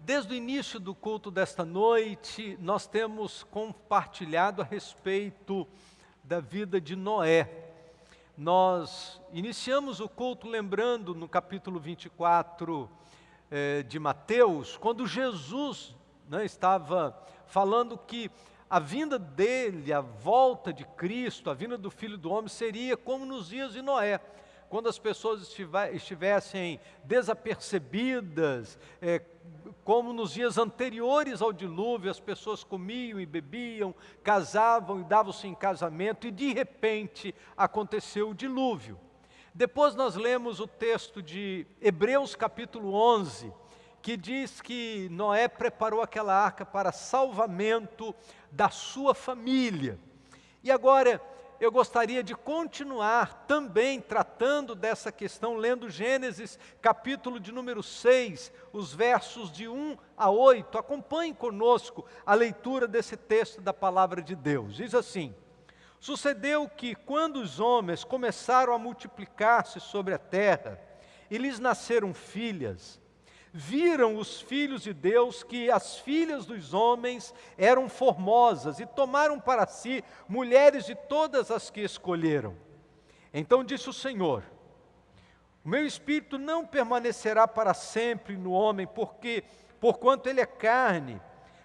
Desde o início do culto desta noite, nós temos compartilhado a respeito da vida de Noé. Nós iniciamos o culto lembrando no capítulo 24 de Mateus, quando Jesus estava falando que a vinda dele, a volta de Cristo, a vinda do Filho do Homem seria como nos dias de Noé, quando as pessoas estivessem desapercebidas, como nos dias anteriores ao dilúvio, as pessoas comiam e bebiam, casavam e davam-se em casamento, e de repente aconteceu o dilúvio. Depois nós lemos o texto de Hebreus capítulo 11, que diz que Noé preparou aquela arca para salvamento da sua família. E agora eu gostaria de continuar também tratando dessa questão, lendo Gênesis capítulo de número 6, os versos de 1 a 8. Acompanhe conosco a leitura desse texto da palavra de Deus. Diz assim: sucedeu que quando os homens começaram a multiplicar-se sobre a terra, e lhes nasceram filhas, viram os filhos de Deus que as filhas dos homens eram formosas e tomaram para si mulheres de todas as que escolheram. Então disse o Senhor: o meu espírito não permanecerá para sempre no homem, porquanto ele é carne,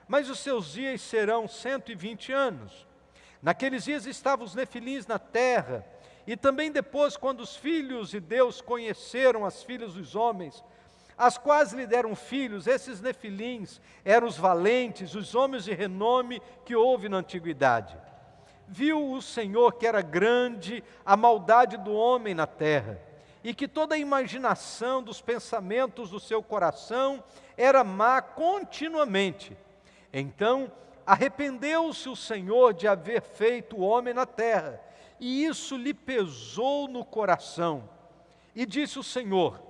mas os seus dias serão 120 anos. Naqueles dias estavam os nefilins na terra, e também depois, quando os filhos de Deus conheceram as filhas dos homens, as quais lhe deram filhos, esses nefilins eram os valentes, os homens de renome que houve na antiguidade. Viu o Senhor que era grande a maldade do homem na terra, e que toda a imaginação dos pensamentos do seu coração era má continuamente. Então arrependeu-se o Senhor de haver feito o homem na terra, e isso lhe pesou no coração. E disse o Senhor: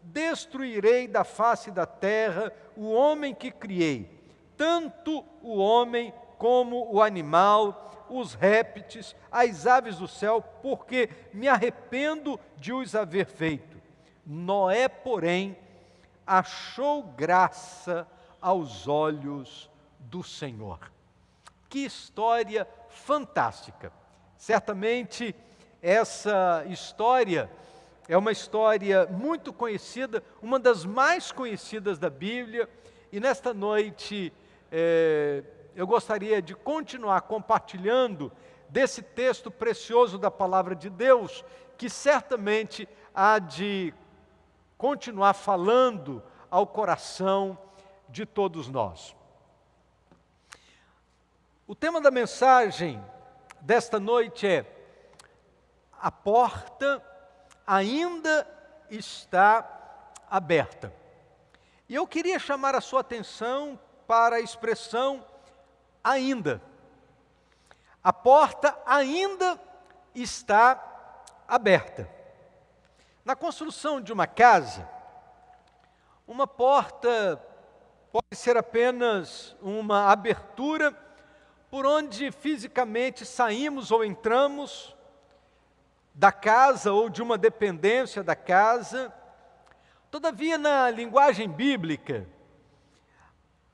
destruirei da face da terra o homem que criei, tanto o homem como o animal, os répteis, as aves do céu, porque me arrependo de os haver feito. Noé, porém, achou graça aos olhos do Senhor. Que história fantástica! Certamente essa história é uma história muito conhecida, uma das mais conhecidas da Bíblia, e nesta noite eu gostaria de continuar compartilhando desse texto precioso da Palavra de Deus, que certamente há de continuar falando ao coração de todos nós. O tema da mensagem desta noite é: a porta ainda está aberta. E eu queria chamar a sua atenção para a expressão ainda. A porta ainda está aberta. Na construção de uma casa, uma porta pode ser apenas uma abertura por onde fisicamente saímos ou entramos da casa ou de uma dependência da casa. Todavia, na linguagem bíblica,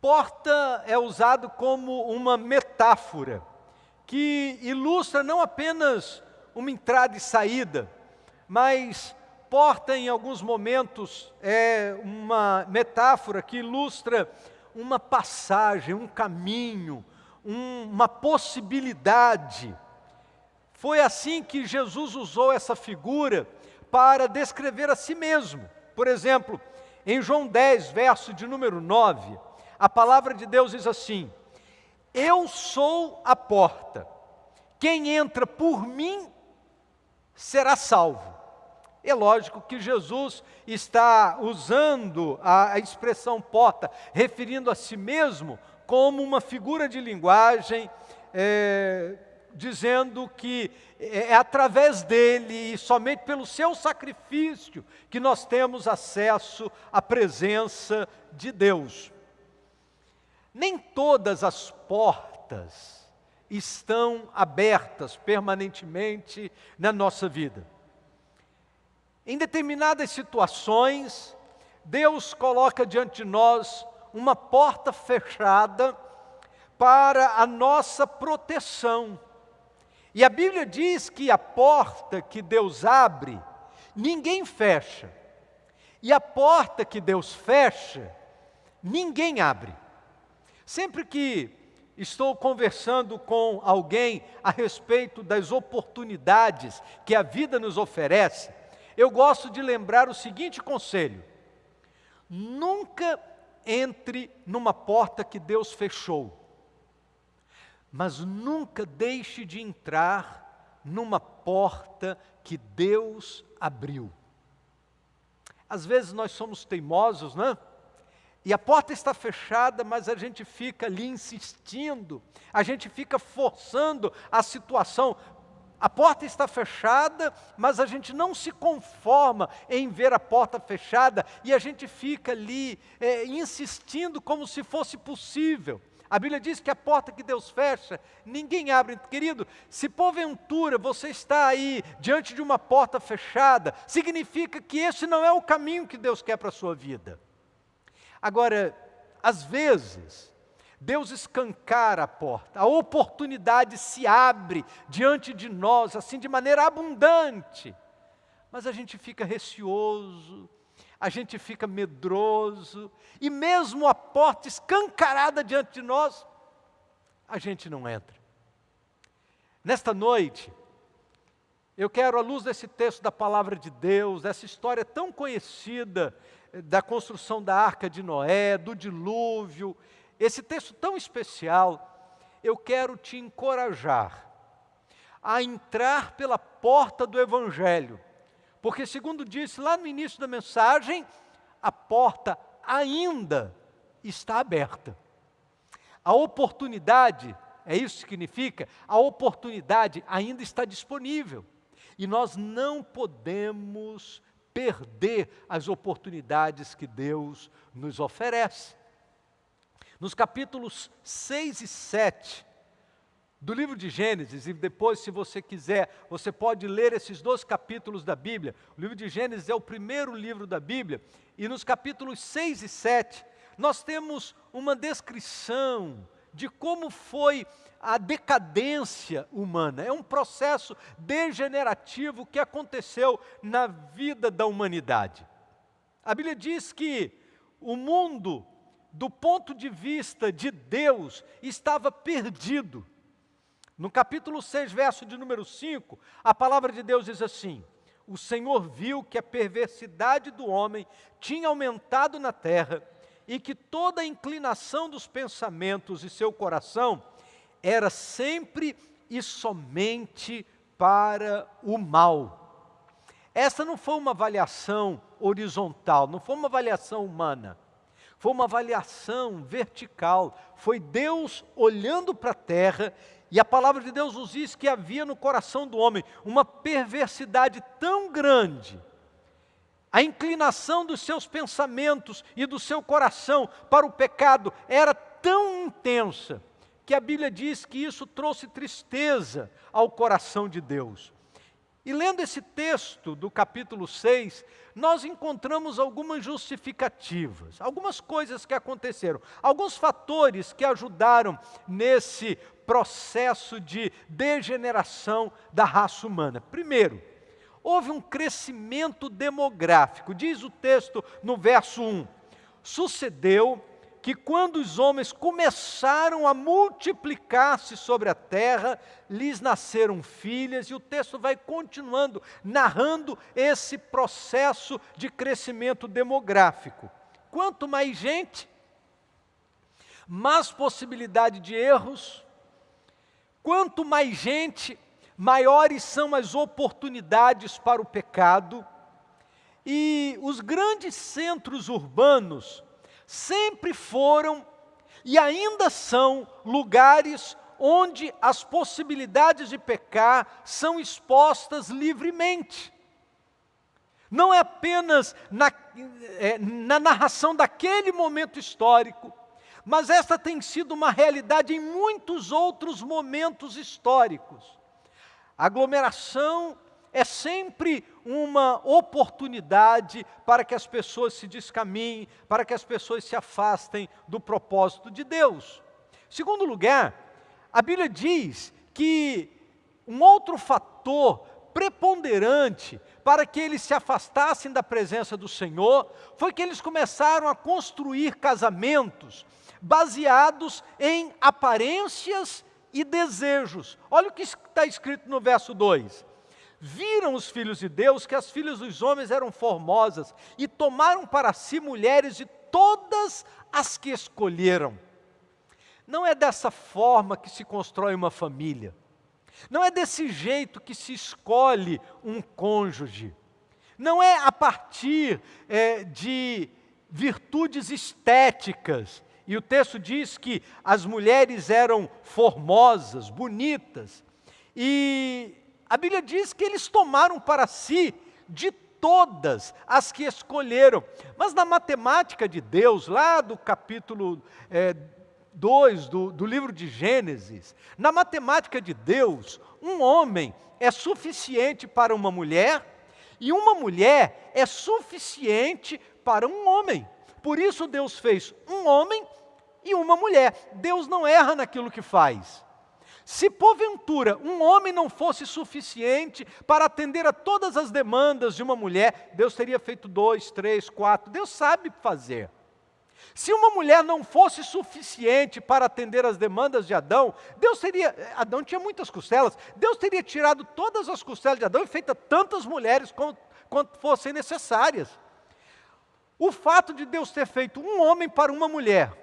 porta é usado como uma metáfora que ilustra não apenas uma entrada e saída, mas porta em alguns momentos é uma metáfora que ilustra uma passagem, um caminho, uma possibilidade. Foi assim que Jesus usou essa figura para descrever a si mesmo. Por exemplo, em João 10, verso de número 9, a palavra de Deus diz assim: eu sou a porta, quem entra por mim será salvo. É lógico que Jesus está usando a expressão porta, referindo a si mesmo como uma figura de linguagem, dizendo que é através dele e somente pelo seu sacrifício que nós temos acesso à presença de Deus. Nem todas as portas estão abertas permanentemente na nossa vida. Em determinadas situações, Deus coloca diante de nós uma porta fechada para a nossa proteção. E a Bíblia diz que a porta que Deus abre, ninguém fecha. E a porta que Deus fecha, ninguém abre. Sempre que estou conversando com alguém a respeito das oportunidades que a vida nos oferece, eu gosto de lembrar o seguinte conselho: nunca entre numa porta que Deus fechou, mas nunca deixe de entrar numa porta que Deus abriu. Às vezes nós somos teimosos, né? E a porta está fechada, mas a gente fica ali insistindo, a gente fica forçando a situação. A porta está fechada, mas a gente não se conforma em ver a porta fechada e a gente fica ali insistindo como se fosse possível. A Bíblia diz que a porta que Deus fecha, ninguém abre. Querido, se porventura você está aí diante de uma porta fechada, significa que esse não é o caminho que Deus quer para a sua vida. Agora, às vezes, Deus escancara a porta, a oportunidade se abre diante de nós, assim, de maneira abundante, mas a gente fica receoso, a gente fica medroso, e mesmo a porta escancarada diante de nós, a gente não entra. Nesta noite, eu quero, à luz desse texto da palavra de Deus, dessa história tão conhecida, da construção da Arca de Noé, do dilúvio, esse texto tão especial, eu quero te encorajar a entrar pela porta do Evangelho, porque segundo disse lá no início da mensagem, a porta ainda está aberta. A oportunidade, é isso que significa, a oportunidade ainda está disponível, e nós não podemos perder as oportunidades que Deus nos oferece. Nos capítulos 6 e 7 do livro de Gênesis, e depois, se você quiser, você pode ler esses 2 capítulos da Bíblia. O livro de Gênesis é o primeiro livro da Bíblia, e nos capítulos 6 e 7, nós temos uma descrição de como foi a decadência humana. É um processo degenerativo que aconteceu na vida da humanidade. A Bíblia diz que o mundo, do ponto de vista de Deus, estava perdido. No capítulo 6, verso de número 5, a palavra de Deus diz assim: o Senhor viu que a perversidade do homem tinha aumentado na terra, e que toda a inclinação dos pensamentos de seu coração era sempre e somente para o mal. Essa não foi uma avaliação horizontal, não foi uma avaliação humana, foi uma avaliação vertical. Foi Deus olhando para a terra, e a palavra de Deus nos diz que havia no coração do homem uma perversidade tão grande, a inclinação dos seus pensamentos e do seu coração para o pecado era tão intensa, que a Bíblia diz que isso trouxe tristeza ao coração de Deus. E lendo esse texto do capítulo 6, nós encontramos algumas justificativas, algumas coisas que aconteceram, alguns fatores que ajudaram nesse processo de degeneração da raça humana. Primeiro, houve um crescimento demográfico. Diz o texto no verso 1, sucedeu que quando os homens começaram a multiplicar-se sobre a terra, lhes nasceram filhas, e o texto vai continuando, narrando esse processo de crescimento demográfico. Quanto mais gente, mais possibilidade de erros. Quanto mais gente, maiores são as oportunidades para o pecado. E os grandes centros urbanos sempre foram e ainda são lugares onde as possibilidades de pecar são expostas livremente. Não é apenas na narração daquele momento histórico, mas esta tem sido uma realidade em muitos outros momentos históricos. A aglomeração é sempre uma oportunidade para que as pessoas se descaminhem, para que as pessoas se afastem do propósito de Deus. Segundo lugar, a Bíblia diz que um outro fator preponderante para que eles se afastassem da presença do Senhor foi que eles começaram a construir casamentos baseados em aparências e desejos. Olha o que está escrito no verso 2. Viram os filhos de Deus que as filhas dos homens eram formosas e tomaram para si mulheres de todas as que escolheram. Não é dessa forma que se constrói uma família. Não é desse jeito que se escolhe um cônjuge. Não é a partir de virtudes estéticas. E o texto diz que as mulheres eram formosas, bonitas. E a Bíblia diz que eles tomaram para si de todas as que escolheram. Mas na matemática de Deus, lá do capítulo 2 do livro de Gênesis, na matemática de Deus, um homem é suficiente para uma mulher e uma mulher é suficiente para um homem. Por isso Deus fez um homem e uma mulher. Deus não erra naquilo que faz. Se porventura um homem não fosse suficiente para atender a todas as demandas de uma mulher, Deus teria feito 2, 3, 4. Deus sabe fazer. Se uma mulher não fosse suficiente para atender as demandas de Adão, Adão tinha muitas costelas, Deus teria tirado todas as costelas de Adão e feito tantas mulheres quanto fossem necessárias. O fato de Deus ter feito um homem para uma mulher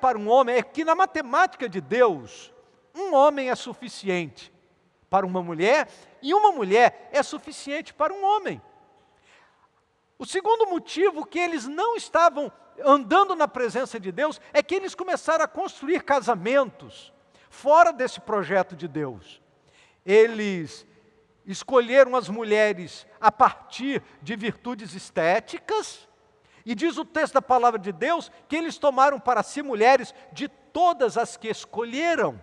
para um homem, é que na matemática de Deus, um homem é suficiente para uma mulher e uma mulher é suficiente para um homem. O segundo motivo que eles não estavam andando na presença de Deus é que eles começaram a construir casamentos fora desse projeto de Deus. Eles escolheram as mulheres a partir de virtudes estéticas, e diz o texto da palavra de Deus que eles tomaram para si mulheres de todas as que escolheram.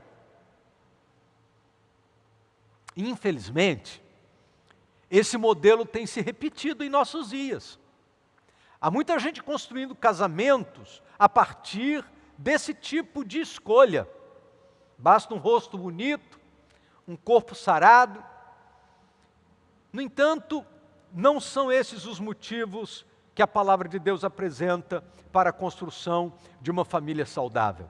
Infelizmente, esse modelo tem se repetido em nossos dias. Há muita gente construindo casamentos a partir desse tipo de escolha. Basta um rosto bonito, um corpo sarado. No entanto, não são esses os motivos que a palavra de Deus apresenta para a construção de uma família saudável.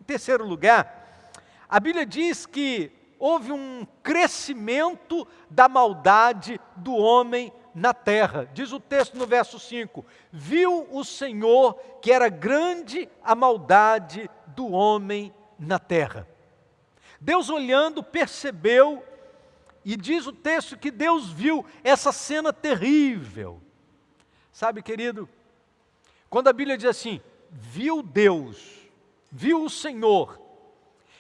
Em terceiro lugar, a Bíblia diz que houve um crescimento da maldade do homem na terra. Diz o texto no verso 5, viu o Senhor que era grande a maldade do homem na terra. Deus olhando percebeu, e diz o texto que Deus viu essa cena terrível. Sabe, querido, quando a Bíblia diz assim, viu Deus, viu o Senhor,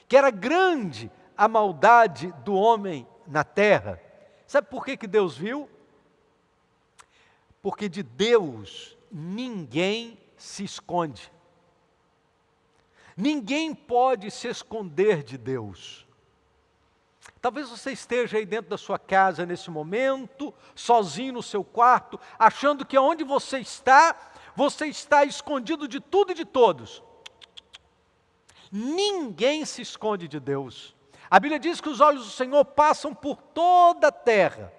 que era grande a maldade do homem na terra, sabe por que Deus viu? Porque de Deus ninguém se esconde. Ninguém pode se esconder de Deus. Talvez você esteja aí dentro da sua casa nesse momento, sozinho no seu quarto, achando que onde você está escondido de tudo e de todos. Ninguém se esconde de Deus. A Bíblia diz que os olhos do Senhor passam por toda a terra,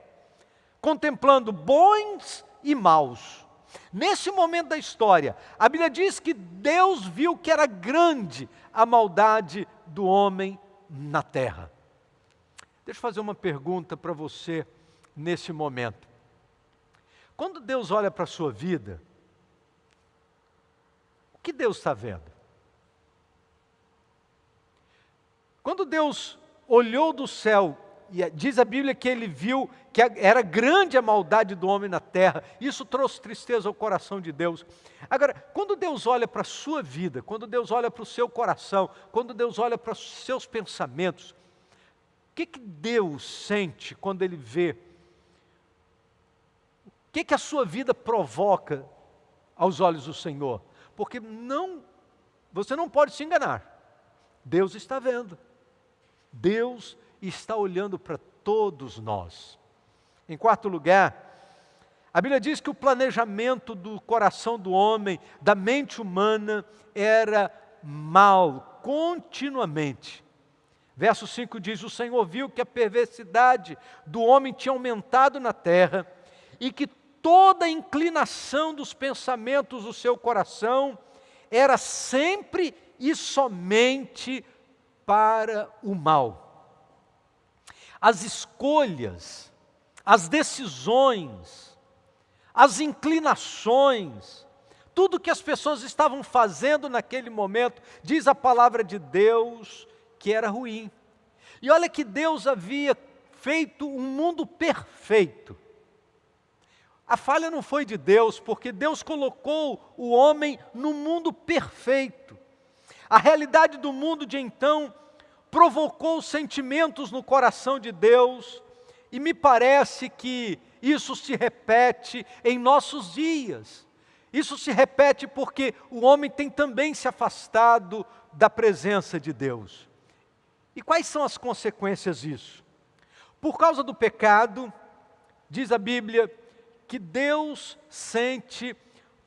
contemplando bons e maus. Nesse momento da história, a Bíblia diz que Deus viu que era grande a maldade do homem na terra. Deixa eu fazer uma pergunta para você nesse momento. Quando Deus olha para a sua vida, o que Deus está vendo? Quando Deus olhou do céu, e diz a Bíblia que ele viu que era grande a maldade do homem na terra, isso trouxe tristeza ao coração de Deus. Agora, quando Deus olha para a sua vida, quando Deus olha para o seu coração, quando Deus olha para os seus pensamentos, o que Deus sente quando Ele vê? O que a sua vida provoca aos olhos do Senhor? Porque você não pode se enganar. Deus está vendo. Deus está olhando para todos nós. Em quarto lugar, a Bíblia diz que o planejamento do coração do homem, da mente humana, era mal, continuamente. Verso 5 diz: o Senhor viu que a perversidade do homem tinha aumentado na terra e que toda a inclinação dos pensamentos do seu coração era sempre e somente para o mal. As escolhas, as decisões, as inclinações, tudo que as pessoas estavam fazendo naquele momento, diz a palavra de Deus, que era ruim. E olha que Deus havia feito um mundo perfeito. A falha não foi de Deus, porque Deus colocou o homem no mundo perfeito. A realidade do mundo de então provocou sentimentos no coração de Deus, e me parece que isso se repete em nossos dias. Isso se repete porque o homem tem também se afastado da presença de Deus. E quais são as consequências disso? Por causa do pecado, diz a Bíblia, que Deus sente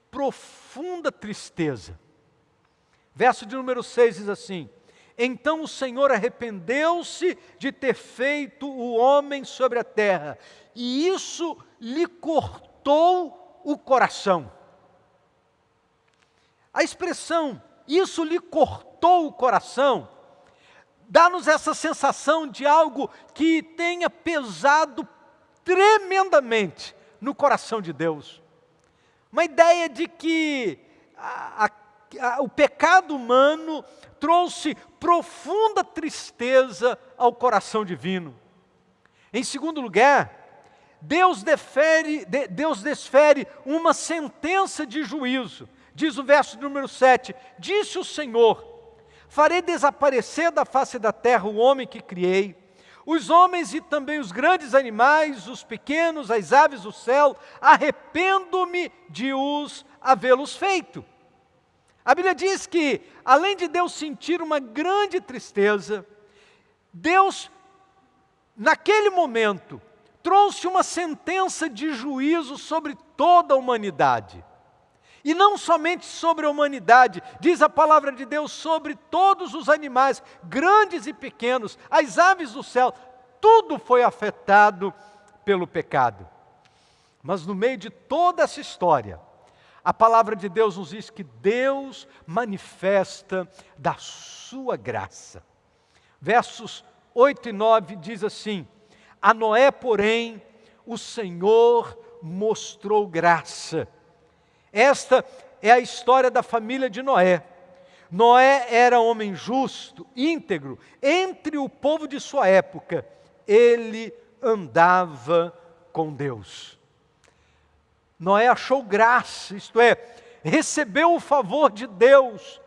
profunda tristeza. Verso de número 6 diz assim: então o Senhor arrependeu-se de ter feito o homem sobre a terra, e isso lhe cortou o coração. A expressão, isso lhe cortou o coração, dá-nos essa sensação de algo que tenha pesado tremendamente no coração de Deus. Uma ideia de que o pecado humano trouxe profunda tristeza ao coração divino. Em segundo lugar, Deus desfere uma sentença de juízo. Diz o verso número 7, disse o Senhor: farei desaparecer da face da terra o homem que criei, os homens e também os grandes animais, os pequenos, as aves do céu, arrependo-me de os havê-los feito. A Bíblia diz que, além de Deus sentir uma grande tristeza, Deus, naquele momento, trouxe uma sentença de juízo sobre toda a humanidade. E não somente sobre a humanidade, diz a palavra de Deus, sobre todos os animais, grandes e pequenos, as aves do céu, tudo foi afetado pelo pecado. Mas no meio de toda essa história, a palavra de Deus nos diz que Deus manifesta da sua graça. Versos 8 e 9 diz assim: a Noé, porém, o Senhor mostrou graça. Esta é a história da família de Noé. Noé era homem justo, íntegro, entre o povo de sua época. Ele andava com Deus. Noé achou graça, isto é, recebeu o favor de Deus.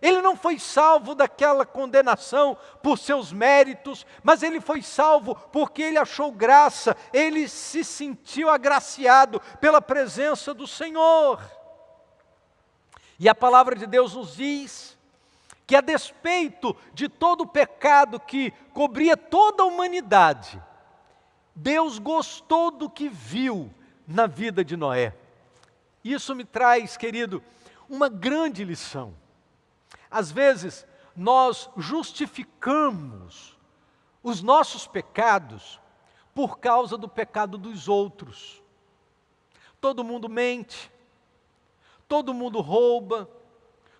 Ele não foi salvo daquela condenação por seus méritos, mas ele foi salvo porque ele achou graça, ele se sentiu agraciado pela presença do Senhor. E a palavra de Deus nos diz que, a despeito de todo o pecado que cobria toda a humanidade, Deus gostou do que viu na vida de Noé. Isso me traz, querido, uma grande lição. Às vezes, nós justificamos os nossos pecados por causa do pecado dos outros. Todo mundo mente, todo mundo rouba,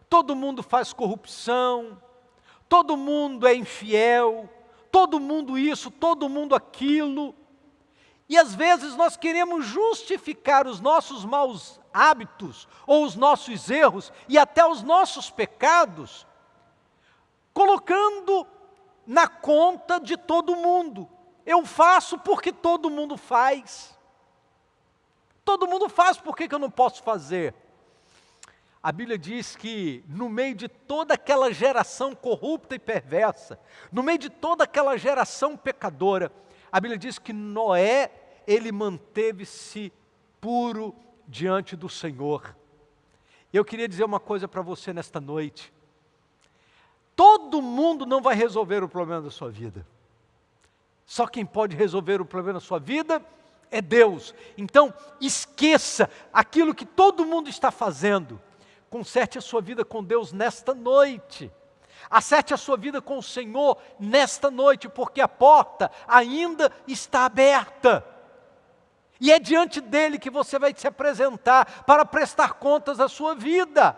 todo mundo faz corrupção, todo mundo é infiel, todo mundo isso, todo mundo aquilo. E às vezes nós queremos justificar os nossos maus hábitos, ou os nossos erros, e até os nossos pecados, colocando na conta de todo mundo. Eu faço porque todo mundo faz. Todo mundo faz, por que eu não posso fazer? A Bíblia diz que no meio de toda aquela geração corrupta e perversa, no meio de toda aquela geração pecadora, a Bíblia diz que Noé, ele manteve-se puro diante do Senhor. Eu queria dizer uma coisa para você nesta noite. Todo mundo não vai resolver o problema da sua vida. Só quem pode resolver o problema da sua vida é Deus. Então, esqueça aquilo que todo mundo está fazendo. Conserte a sua vida com Deus nesta noite. Acerte a sua vida com o Senhor nesta noite, porque a porta ainda está aberta. E é diante dele que você vai se apresentar para prestar contas da sua vida.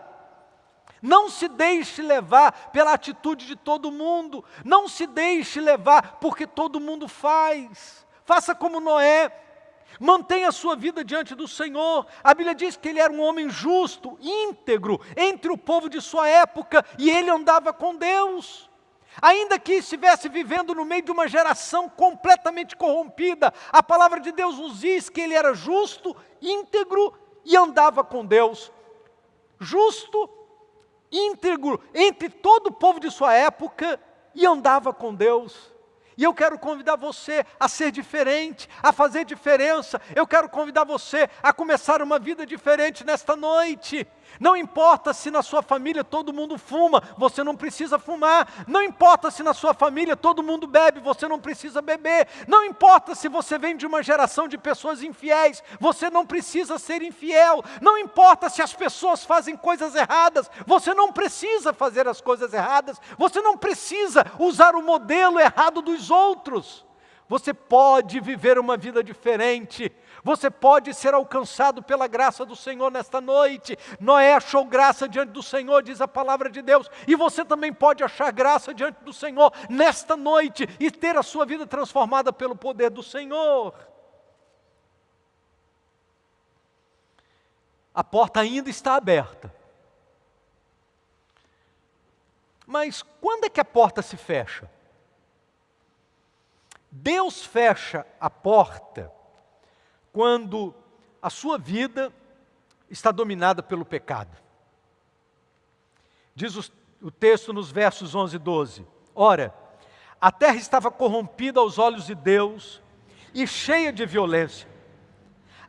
Não se deixe levar pela atitude de todo mundo. Não se deixe levar porque todo mundo faz. Faça como Noé. Mantenha a sua vida diante do Senhor. A Bíblia diz que ele era um homem justo, íntegro, entre o povo de sua época, e ele andava com Deus. Ainda que estivesse vivendo no meio de uma geração completamente corrompida, a palavra de Deus nos diz que ele era justo, íntegro e andava com Deus. Justo, íntegro, entre todo o povo de sua época e andava com Deus. E eu quero convidar você a ser diferente, a fazer diferença. Eu quero convidar você a começar uma vida diferente nesta noite. Não importa se na sua família todo mundo fuma, você não precisa fumar. Não importa se na sua família todo mundo bebe, você não precisa beber. Não importa se você vem de uma geração de pessoas infiéis, você não precisa ser infiel. Não importa se as pessoas fazem coisas erradas, você não precisa fazer as coisas erradas. Você não precisa usar o modelo errado dos outros. Você pode viver uma vida diferente. Você pode ser alcançado pela graça do Senhor nesta noite. Noé achou graça diante do Senhor, diz a palavra de Deus. E você também pode achar graça diante do Senhor nesta noite e ter a sua vida transformada pelo poder do Senhor. A porta ainda está aberta. Mas quando é que a porta se fecha? Deus fecha a porta quando a sua vida está dominada pelo pecado. Diz o texto nos versos 11 e 12. Ora, a terra estava corrompida aos olhos de Deus e cheia de violência.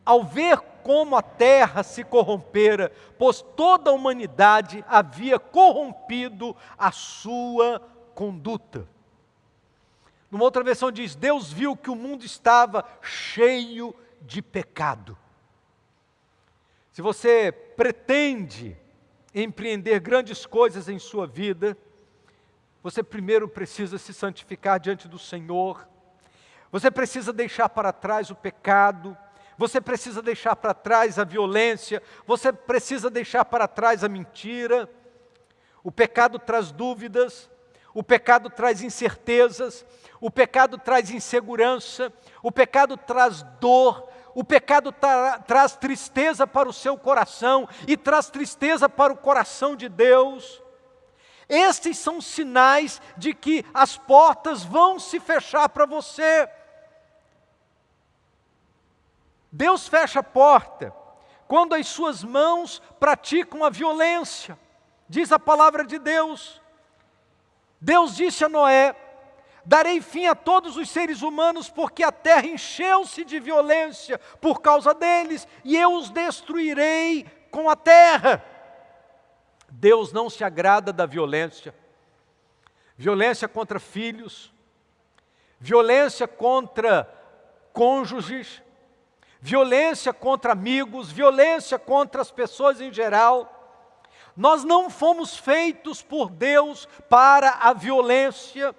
Ao ver como a terra se corrompera, pois toda a humanidade havia corrompido a sua conduta. Numa outra versão diz, Deus viu que o mundo estava cheio de pecado. Se você pretende empreender grandes coisas em sua vida, você primeiro precisa se santificar diante do Senhor. Você precisa deixar para trás o pecado. Você precisa deixar para trás a violência. Você precisa deixar para trás a mentira. O pecado traz dúvidas. O pecado traz incertezas, o pecado traz insegurança, o pecado traz dor, o pecado traz tristeza para o seu coração e traz tristeza para o coração de Deus. Estes são sinais de que as portas vão se fechar para você. Deus fecha a porta quando as suas mãos praticam a violência, diz a palavra de Deus. Deus disse a Noé, darei fim a todos os seres humanos, porque a terra encheu-se de violência por causa deles, e eu os destruirei com a terra. Deus não se agrada da violência. Violência contra filhos, violência contra cônjuges, violência contra amigos, violência contra as pessoas em geral. Nós não fomos feitos por Deus para a violência,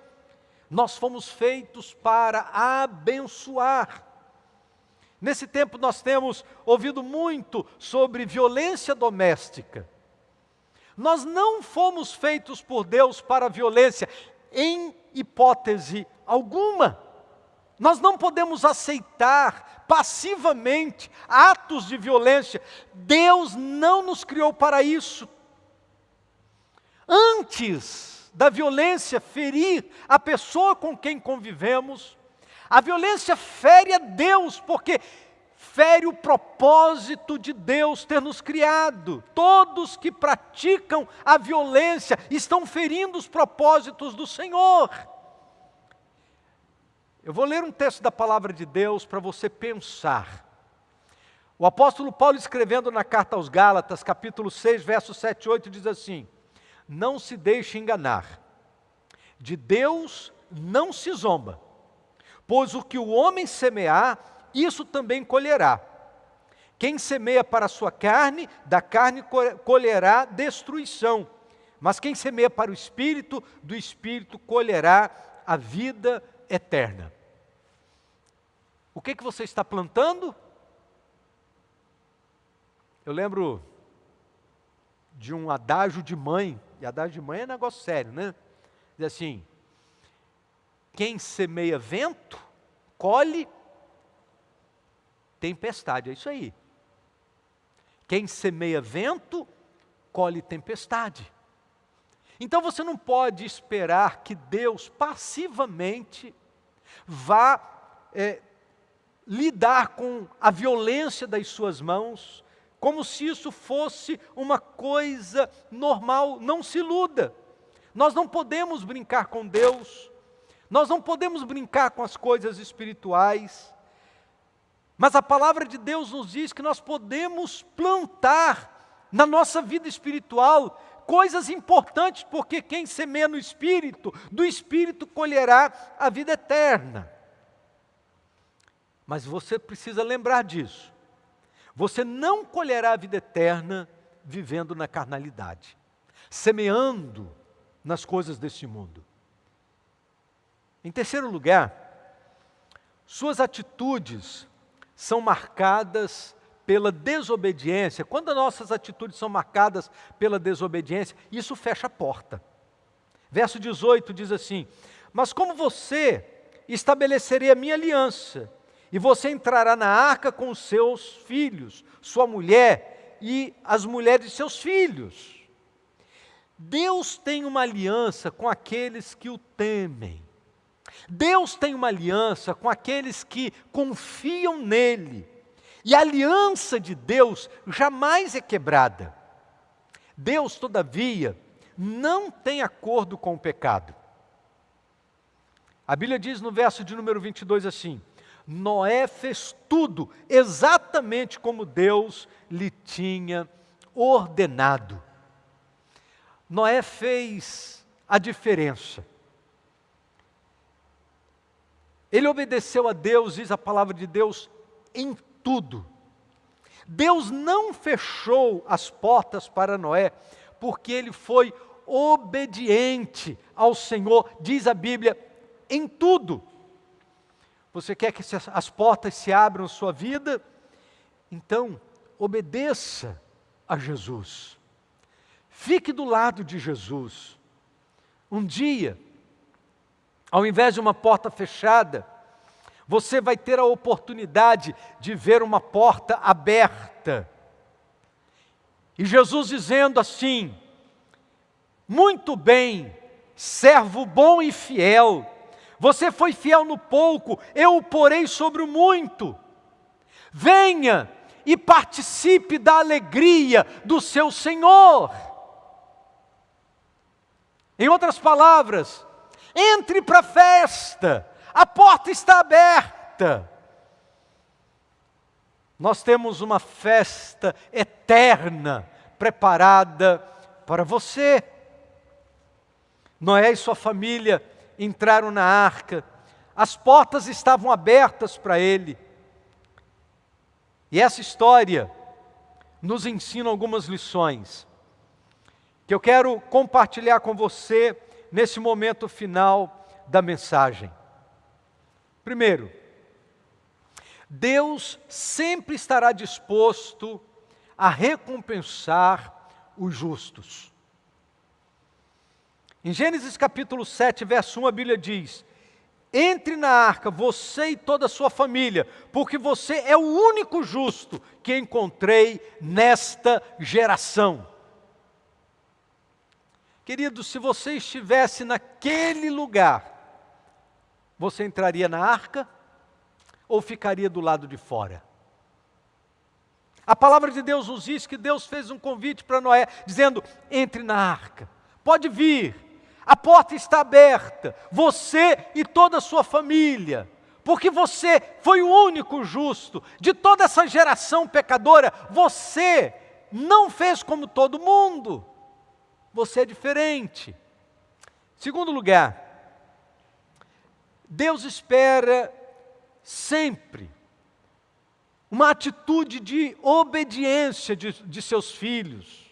nós fomos feitos para abençoar. Nesse tempo nós temos ouvido muito sobre violência doméstica. Nós não fomos feitos por Deus para a violência, em hipótese alguma. Nós não podemos aceitar passivamente atos de violência. Deus não nos criou para isso. Antes da violência ferir a pessoa com quem convivemos, a violência fere a Deus, porque fere o propósito de Deus ter nos criado. Todos que praticam a violência estão ferindo os propósitos do Senhor. Eu vou ler um texto da palavra de Deus para você pensar. O apóstolo Paulo, escrevendo na carta aos Gálatas, capítulo 6, versos 7 e 8, diz assim: não se deixe enganar, de Deus não se zomba, pois o que o homem semear, isso também colherá. Quem semeia para a sua carne, da carne colherá destruição. Mas quem semeia para o Espírito, do Espírito colherá a vida eterna. O que você está plantando? Eu lembro de um adágio de mãe, e adágio de mãe é negócio sério, né? Diz assim, quem semeia vento, colhe tempestade, é isso aí. Quem semeia vento, colhe tempestade. Então você não pode esperar que Deus passivamente vá lidar com a violência das suas mãos, como se isso fosse uma coisa normal. Não se iluda. Nós não podemos brincar com Deus, nós não podemos brincar com as coisas espirituais, mas a palavra de Deus nos diz que nós podemos plantar na nossa vida espiritual coisas importantes, porque quem semeia no Espírito, do Espírito colherá a vida eterna. Mas você precisa lembrar disso. Você não colherá a vida eterna vivendo na carnalidade, semeando nas coisas deste mundo. Em terceiro lugar, suas atitudes são marcadas pela desobediência. Quando as nossas atitudes são marcadas pela desobediência, isso fecha a porta. Verso 18 diz assim, mas como você estabelecerei a minha aliança, e você entrará na arca com os seus filhos, sua mulher e as mulheres de seus filhos. Deus tem uma aliança com aqueles que o temem. Deus tem uma aliança com aqueles que confiam nele. E a aliança de Deus jamais é quebrada. Deus, todavia, não tem acordo com o pecado. A Bíblia diz no verso de número 22 assim, Noé fez tudo exatamente como Deus lhe tinha ordenado. Noé fez a diferença. Ele obedeceu a Deus, diz a palavra de Deus, em tudo. Deus não fechou as portas para Noé, porque ele foi obediente ao Senhor, diz a Bíblia, em tudo. Você quer que as portas se abram na sua vida? Então, obedeça a Jesus. Fique do lado de Jesus. Um dia, ao invés de uma porta fechada, você vai ter a oportunidade de ver uma porta aberta. E Jesus dizendo assim, muito bem, servo bom e fiel, você foi fiel no pouco, eu o porei sobre o muito. Venha e participe da alegria do seu Senhor. Em outras palavras, entre para a festa, a porta está aberta. Nós temos uma festa eterna preparada para você. Noé e sua família entraram na arca, as portas estavam abertas para ele. E essa história nos ensina algumas lições, que eu quero compartilhar com você nesse momento final da mensagem. Primeiro, Deus sempre estará disposto a recompensar os justos. Em Gênesis capítulo 7, verso 1, a Bíblia diz, entre na arca, você e toda a sua família, porque você é o único justo que encontrei nesta geração. Querido, se você estivesse naquele lugar, você entraria na arca ou ficaria do lado de fora? A palavra de Deus nos diz que Deus fez um convite para Noé, dizendo, entre na arca, pode vir. A porta está aberta, você e toda a sua família, porque você foi o único justo de toda essa geração pecadora. Você não fez como todo mundo, você é diferente. Segundo lugar, Deus espera sempre uma atitude de obediência de seus filhos.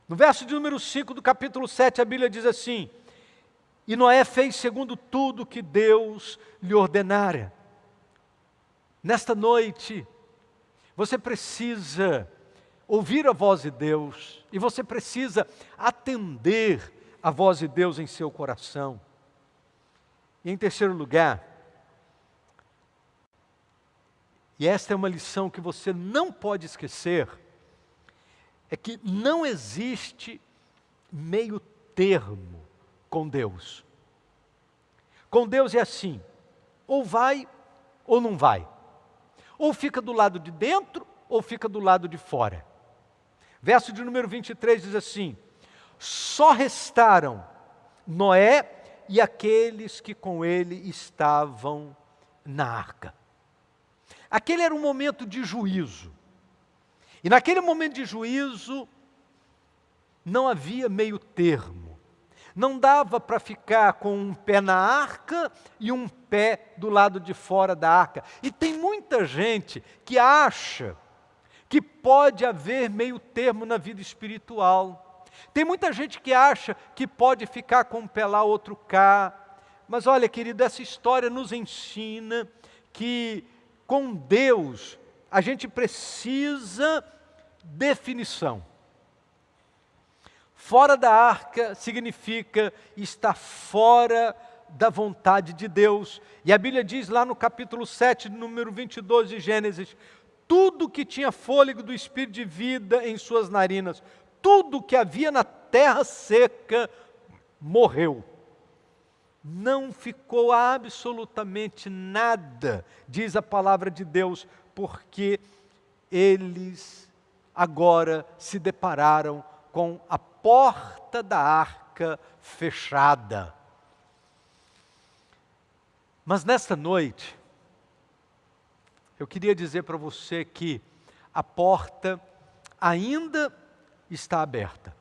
No verso de número 5 do capítulo 7, a Bíblia diz assim: e Noé fez segundo tudo que Deus lhe ordenara. Nesta noite, você precisa ouvir a voz de Deus, e você precisa atender a voz de Deus em seu coração. E em terceiro lugar, e esta é uma lição que você não pode esquecer, é que não existe meio termo com Deus. Com Deus é assim, ou vai ou não vai. Ou fica do lado de dentro, ou fica do lado de fora. Verso de número 23 diz assim: só restaram Noé e aqueles que com ele estavam na arca. Aquele era um momento de juízo. E naquele momento de juízo, não havia meio termo. Não dava para ficar com um pé na arca e um pé do lado de fora da arca. E tem muita gente que acha que pode haver meio termo na vida espiritual. Tem muita gente que acha que pode ficar com um pé lá, outro cá. Mas olha, querido, essa história nos ensina que com Deus a gente precisa definição. Fora da arca significa estar fora da vontade de Deus. E a Bíblia diz lá no capítulo 7, número 22 de Gênesis: tudo que tinha fôlego do Espírito de vida em suas narinas, tudo que havia na terra seca, morreu. Não ficou absolutamente nada, diz a palavra de Deus, porque eles agora se depararam com a porta da arca fechada. Mas nesta noite, eu queria dizer para você que a porta ainda está aberta.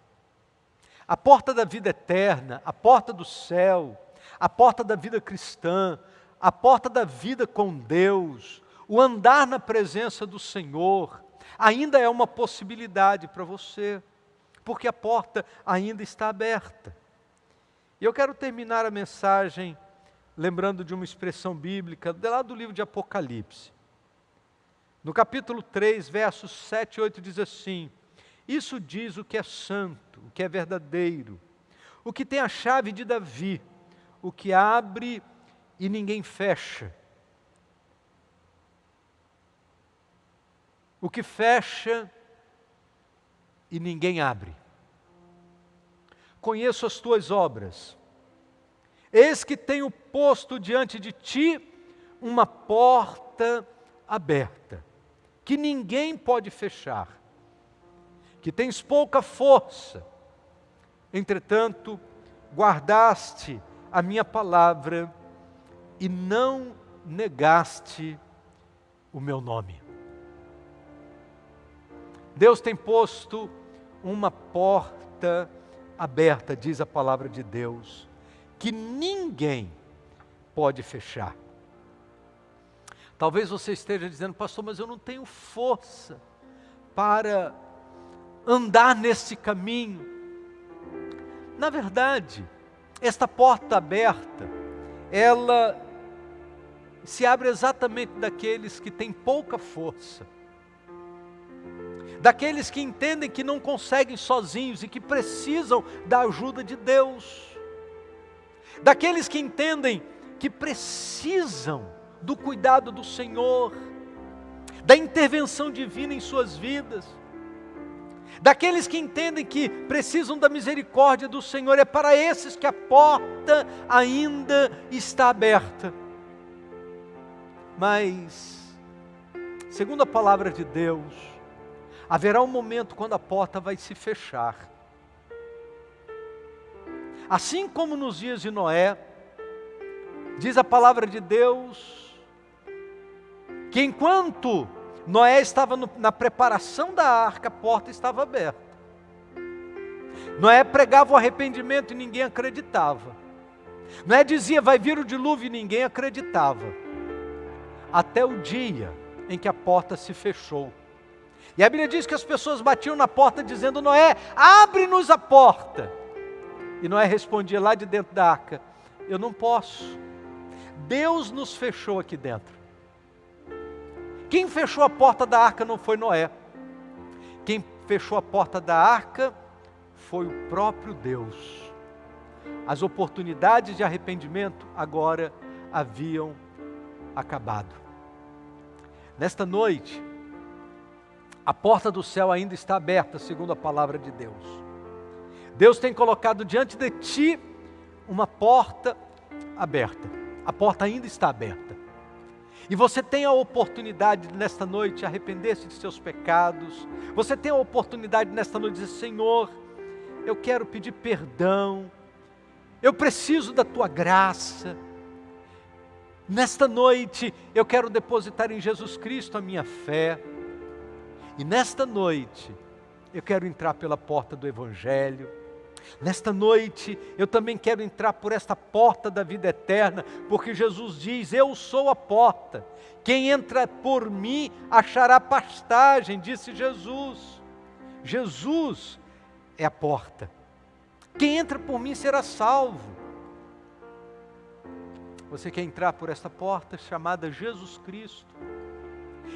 A porta da vida eterna, a porta do céu, a porta da vida cristã, a porta da vida com Deus, o andar na presença do Senhor, ainda é uma possibilidade para você, porque a porta ainda está aberta. E eu quero terminar a mensagem lembrando de uma expressão bíblica, lá do livro de Apocalipse. No capítulo 3, versos 7 e 8 diz assim: isso diz o que é santo, o que é verdadeiro, o que tem a chave de Davi, o que abre e ninguém fecha, o que fecha e ninguém abre. Conheço as tuas obras, eis que tenho posto diante de ti uma porta aberta, que ninguém pode fechar, que tens pouca força, entretanto, guardaste a minha palavra e não negaste o meu nome. Deus tem posto uma porta aberta, diz a palavra de Deus, que ninguém pode fechar. Talvez você esteja dizendo: pastor, mas eu não tenho força para andar nesse caminho. Na verdade, esta porta aberta, ela se abre exatamente daqueles que têm pouca força, daqueles que entendem que não conseguem sozinhos e que precisam da ajuda de Deus, daqueles que entendem que precisam do cuidado do Senhor, da intervenção divina em suas vidas, daqueles que entendem que precisam da misericórdia do Senhor. É para esses que a porta ainda está aberta. Mas, segundo a palavra de Deus, haverá um momento quando a porta vai se fechar. Assim como nos dias de Noé, diz a palavra de Deus, que enquanto Noé estava na preparação da arca, a porta estava aberta. Noé pregava o arrependimento e ninguém acreditava. Noé dizia: vai vir o dilúvio, e ninguém acreditava. Até o dia em que a porta se fechou. E a Bíblia diz que as pessoas batiam na porta dizendo: Noé, abre-nos a porta. E Noé respondia lá de dentro da arca: eu não posso. Deus nos fechou aqui dentro. Quem fechou a porta da arca não foi Noé. Quem fechou a porta da arca foi o próprio Deus. As oportunidades de arrependimento agora haviam acabado. Nesta noite, a porta do céu ainda está aberta, segundo a palavra de Deus. Deus tem colocado diante de ti uma porta aberta. A porta ainda está aberta. E você tem a oportunidade nesta noite de arrepender-se de seus pecados. Você tem a oportunidade nesta noite de dizer: Senhor, eu quero pedir perdão. Eu preciso da Tua graça. Nesta noite eu quero depositar em Jesus Cristo a minha fé. E nesta noite eu quero entrar pela porta do Evangelho. Nesta noite eu também quero entrar por esta porta da vida eterna, porque Jesus diz: eu sou a porta, quem entra por mim achará pastagem, disse Jesus. Jesus é a porta, quem entra por mim será salvo. Você quer entrar por esta porta chamada Jesus Cristo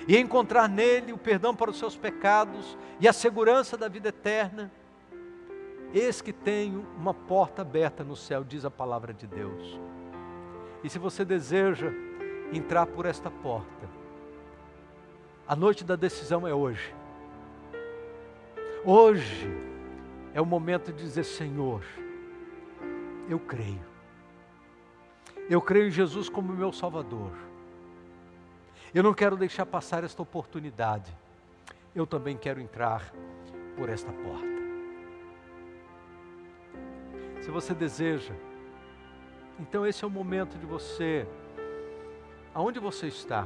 e encontrar nele o perdão para os seus pecados e a segurança da vida eterna? Eis que tenho uma porta aberta no céu, diz a palavra de Deus. E se você deseja entrar por esta porta, a noite da decisão é hoje. Hoje é o momento de dizer: Senhor, eu creio. Eu creio em Jesus como meu Salvador. Eu não quero deixar passar esta oportunidade. Eu também quero entrar por esta porta. Se você deseja, então esse é o momento de você, aonde você está,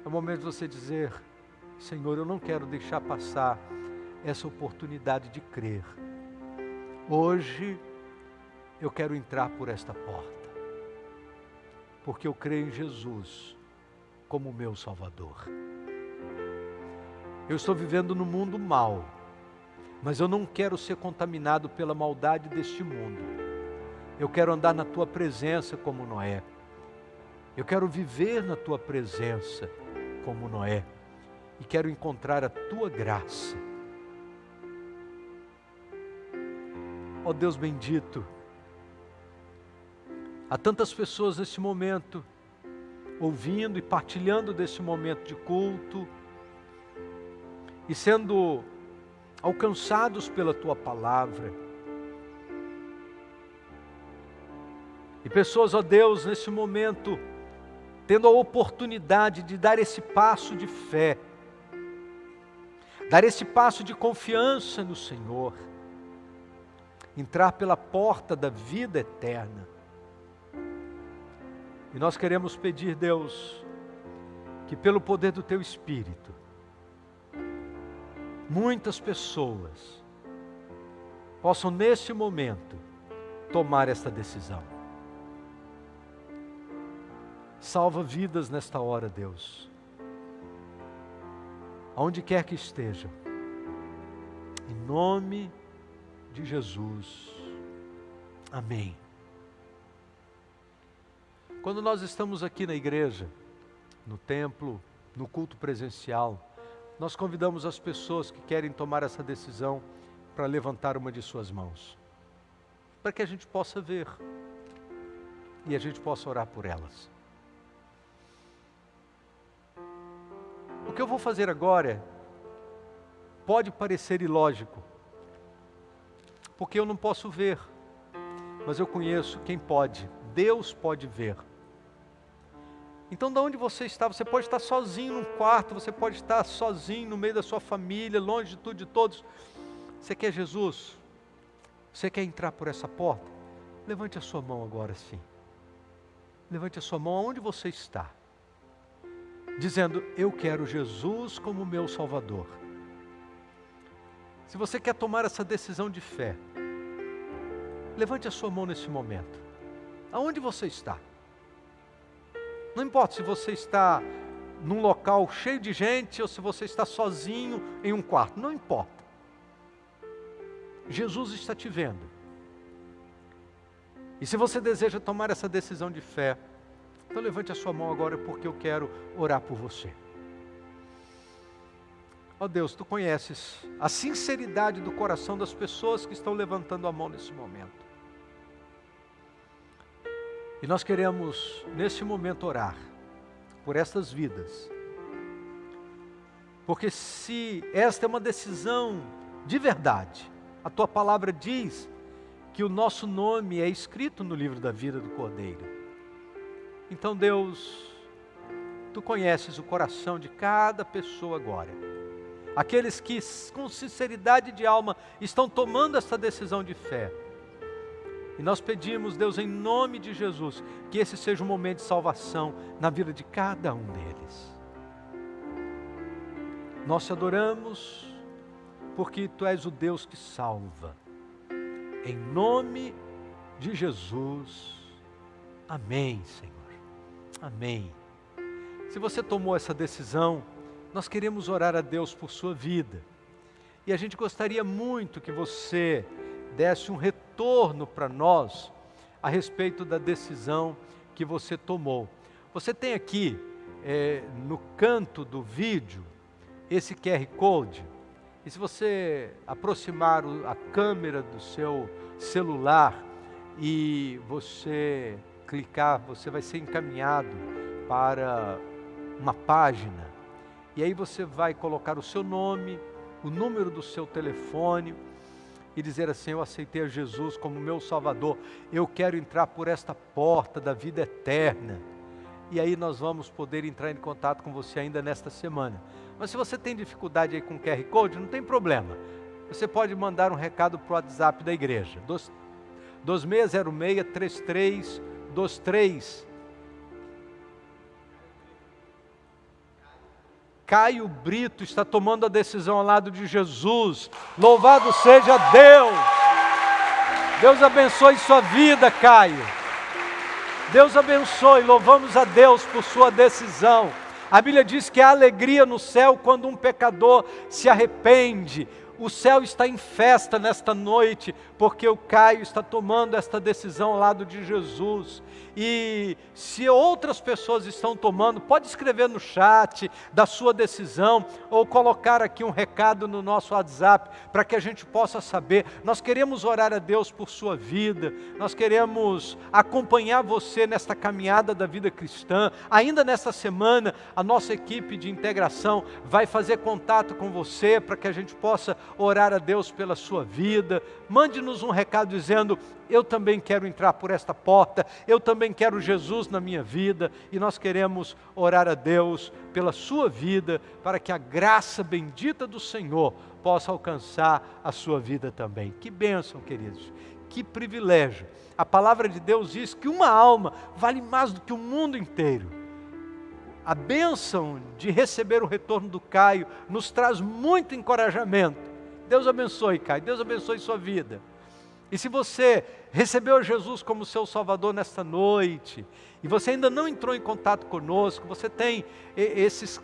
é o momento de você dizer: Senhor, eu não quero deixar passar essa oportunidade de crer. Hoje eu quero entrar por esta porta, porque eu creio em Jesus como meu Salvador. Eu estou vivendo no mundo mau, mas eu não quero ser contaminado pela maldade deste mundo. Eu quero andar na Tua presença como Noé. Eu quero viver na Tua presença como Noé. E quero encontrar a Tua graça. Ó Deus bendito, há tantas pessoas nesse momento, ouvindo e partilhando desse momento de culto, e sendo alcançados pela Tua palavra. E pessoas, ó Deus, nesse momento, tendo a oportunidade de dar esse passo de fé, dar esse passo de confiança no Senhor, entrar pela porta da vida eterna. E nós queremos pedir, Deus, que pelo poder do Teu Espírito, muitas pessoas possam nesse momento tomar esta decisão. Salva vidas nesta hora, Deus, aonde quer que estejam, em nome de Jesus, amém. Quando nós estamos aqui na igreja, no templo, no culto presencial, nós convidamos as pessoas que querem tomar essa decisão para levantar uma de suas mãos, para que a gente possa ver e a gente possa orar por elas. O que eu vou fazer agora pode parecer ilógico, porque eu não posso ver, mas eu conheço quem pode. Deus pode ver. Então, de onde você está? Você pode estar sozinho num quarto, você pode estar sozinho no meio da sua família, longe de tudo e de todos. Você quer Jesus? Você quer entrar por essa porta? Levante a sua mão agora sim. Levante a sua mão aonde você está, dizendo: eu quero Jesus como meu Salvador. Se você quer tomar essa decisão de fé, levante a sua mão nesse momento. Aonde você está? Não importa se você está num local cheio de gente ou se você está sozinho em um quarto, não importa. Jesus está te vendo. E se você deseja tomar essa decisão de fé, então levante a sua mão agora porque eu quero orar por você. Ó Deus, Tu conheces a sinceridade do coração das pessoas que estão levantando a mão nesse momento. E nós queremos, nesse momento, orar por estas vidas. Porque se esta é uma decisão de verdade, a Tua palavra diz que o nosso nome é escrito no livro da vida do Cordeiro. Então, Deus, Tu conheces o coração de cada pessoa agora. Aqueles que com sinceridade de alma estão tomando essa decisão de fé. E nós pedimos, Deus, em nome de Jesus, que esse seja um momento de salvação na vida de cada um deles. Nós te adoramos porque Tu és o Deus que salva. Em nome de Jesus. Amém, Senhor. Amém. Se você tomou essa decisão, nós queremos orar a Deus por sua vida. E a gente gostaria muito que você desse um retorno para nós a respeito da decisão que você tomou. Você tem aqui, no canto do vídeo, esse QR Code. E se você aproximar a câmera do seu celular e você clicar, você vai ser encaminhado para uma página. E aí você vai colocar o seu nome, o número do seu telefone e dizer assim: eu aceitei a Jesus como meu Salvador, eu quero entrar por esta porta da vida eterna. E aí nós vamos poder entrar em contato com você ainda nesta semana. Mas se você tem dificuldade aí com o QR Code, não tem problema. Você pode mandar um recado para o WhatsApp da igreja, 2606-3323. Caio Brito está tomando a decisão ao lado de Jesus. Louvado seja Deus! Deus abençoe sua vida, Caio. Deus abençoe, louvamos a Deus por sua decisão. A Bíblia diz que há alegria no céu quando um pecador se arrepende. O céu está em festa nesta noite, porque o Caio está tomando esta decisão ao lado de Jesus. E se outras pessoas estão tomando, pode escrever no chat da sua decisão, ou colocar aqui um recado no nosso WhatsApp, para que a gente possa saber. Nós queremos orar a Deus por sua vida, nós queremos acompanhar você nesta caminhada da vida cristã. Ainda nesta semana, a nossa equipe de integração vai fazer contato com você, para que a gente possa orar a Deus pela sua vida. Mande-nos um recado dizendo: eu também quero entrar por esta porta, eu também quero Jesus na minha vida, e nós queremos orar a Deus pela sua vida, para que a graça bendita do Senhor possa alcançar a sua vida também. Que bênção, queridos, que privilégio. A palavra de Deus diz que uma alma vale mais do que o mundo inteiro. A bênção de receber o retorno do Caio nos traz muito encorajamento. Deus abençoe, Caio, Deus abençoe sua vida. E se você recebeu Jesus como seu Salvador nesta noite, e você ainda não entrou em contato conosco, você tem esses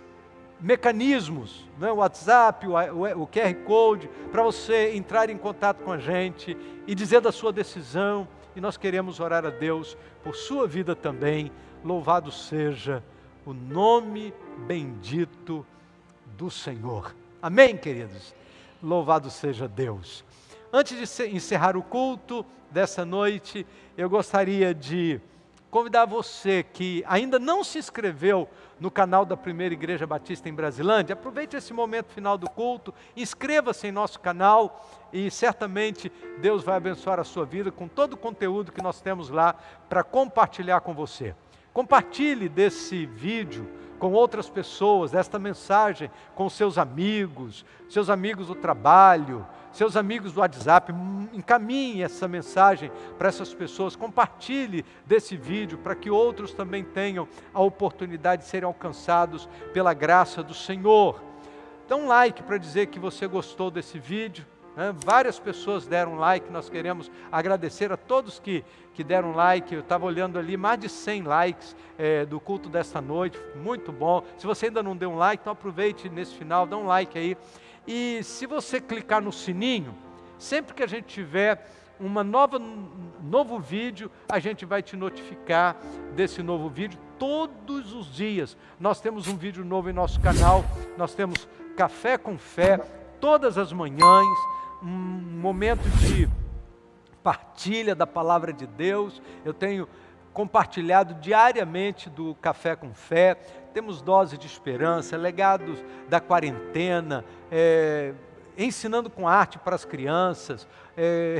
mecanismos, né? O WhatsApp, o QR Code, para você entrar em contato com a gente e dizer da sua decisão, e nós queremos orar a Deus por sua vida também. Louvado seja o nome bendito do Senhor. Amém, queridos? Louvado seja Deus. Antes de encerrar o culto dessa noite, eu gostaria de convidar você que ainda não se inscreveu no canal da Primeira Igreja Batista em Brasilândia. Aproveite esse momento final do culto, inscreva-se em nosso canal e certamente Deus vai abençoar a sua vida com todo o conteúdo que nós temos lá para compartilhar com você. Compartilhe desse vídeo com outras pessoas, esta mensagem com seus amigos do trabalho, seus amigos do WhatsApp. Encaminhe essa mensagem para essas pessoas, compartilhe desse vídeo para que outros também tenham a oportunidade de serem alcançados pela graça do Senhor. Dá um like para dizer que você gostou desse vídeo, né? Várias pessoas deram like, nós queremos agradecer a todos que deram like. Eu estava olhando ali, mais de 100 likes do culto desta noite, muito bom. Se você ainda não deu um like, então aproveite nesse final, dá um like aí. E se você clicar no sininho, sempre que a gente tiver novo vídeo, a gente vai te notificar desse novo vídeo. Todos os dias nós temos um vídeo novo em nosso canal. Nós temos Café com Fé, todas as manhãs, um momento de partilha da palavra de Deus. Eu tenho compartilhado diariamente do Café com Fé. Temos dose de esperança, legados da quarentena, ensinando com arte para as crianças,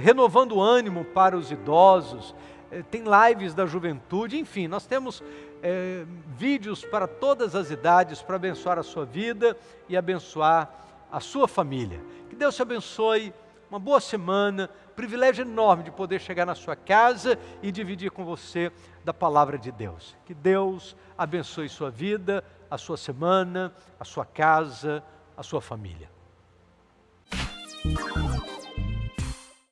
renovando o ânimo para os idosos, tem lives da juventude, enfim, nós temos vídeos para todas as idades, para abençoar a sua vida e abençoar a sua família. Que Deus te abençoe, uma boa semana, privilégio enorme de poder chegar na sua casa e dividir com você da palavra de Deus. Que Deus abençoe sua vida, a sua semana, a sua casa, a sua família.